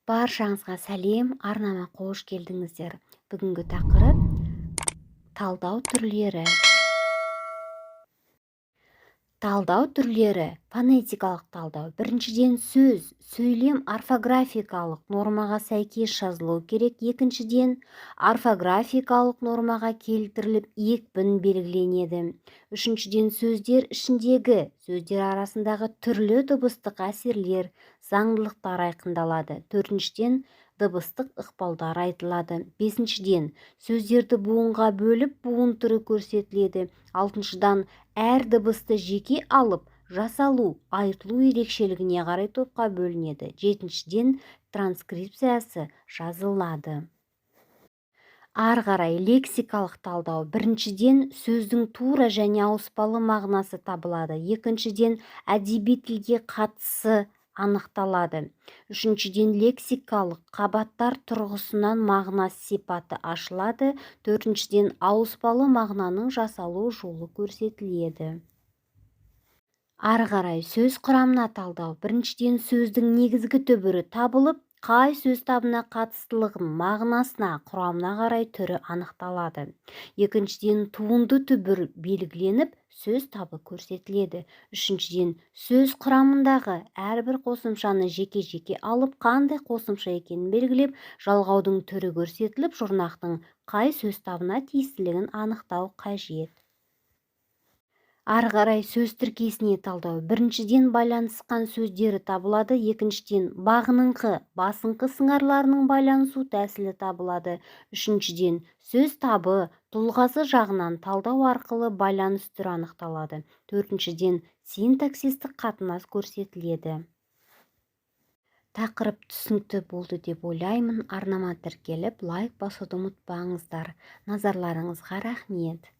Баршаңызға сәлем, арнама қош келдіңіздер. Бүгінгі тақырып талдау түрлері. Талдау түрлері, фонетикалық талдау. Біріншіден сөз, сөйлем орфографикалық нормаға сәйкес жазылуы керек. Екіншіден орфографикалық нормаға келтіріліп екпін белгіленеді. Үшіншіден сөздер ішіндегі сөздер арасындағы түрлі дыбыстық әсерлер, заңдылықтар айқындалады. Төртіншіден дыбыстық ықпалдар айтылады. Бесіншіден сөздерді буынға бөліп буын түрі көрсетіледі. Алтыншыдан әр дыбысты жеке алып жасалу, айтылу ерекшелігіне қарай топқа бөлінеді. Жетіншіден транскрипциясы жазылады. Ары қарай лексикалық талдау. Біріншіден сөздің тура және ауыспалы мағынасы табылады. Екіншіден әдеби тілге қатысы анықталады. Үшіншіден лексикалық қабаттар тұрғысынан мағынасы сипаты ашылады. Төртіншіден ауыспалы мағынаның жасалу жолы көрсетіледі. Ары қарай сөз құрамына талдау. Біріншіден сөздің негізгі түбірі табылып, қай сөз табына қатыстылығын мағынасына, құрамына қарай түрі анықталады. Екіншіден туынды түбір белгіленіп, сөз табы көрсетіледі. Үшіншіден сөз құрамындағы әрбір қосымшаны жеке-жеке алып, қандай қосымша екенін белгілеп, жалғаудың түрі көрсетіліп, жұрнақтың қай сөз табына тиістілігін анықтау қажет. Ары қарай сөз тіркесіне талдау. Біріншіден байланысқан сөздері табылады. Екіншіден бағыныңқы, басыңқы сыңарларының байланысу тәсілі табылады. Үшіншіден сөз табы тұлғасы жағынан талдау арқылы байланыс түрі анықталады. Төртіншіден синтаксистік қатынас көрсетіледі. Тақырып түсінікті болды деп ойлаймын. Арнама тіркеліп, лайк басуды ұмытпаңыздар. Назарларыңызға рахмет.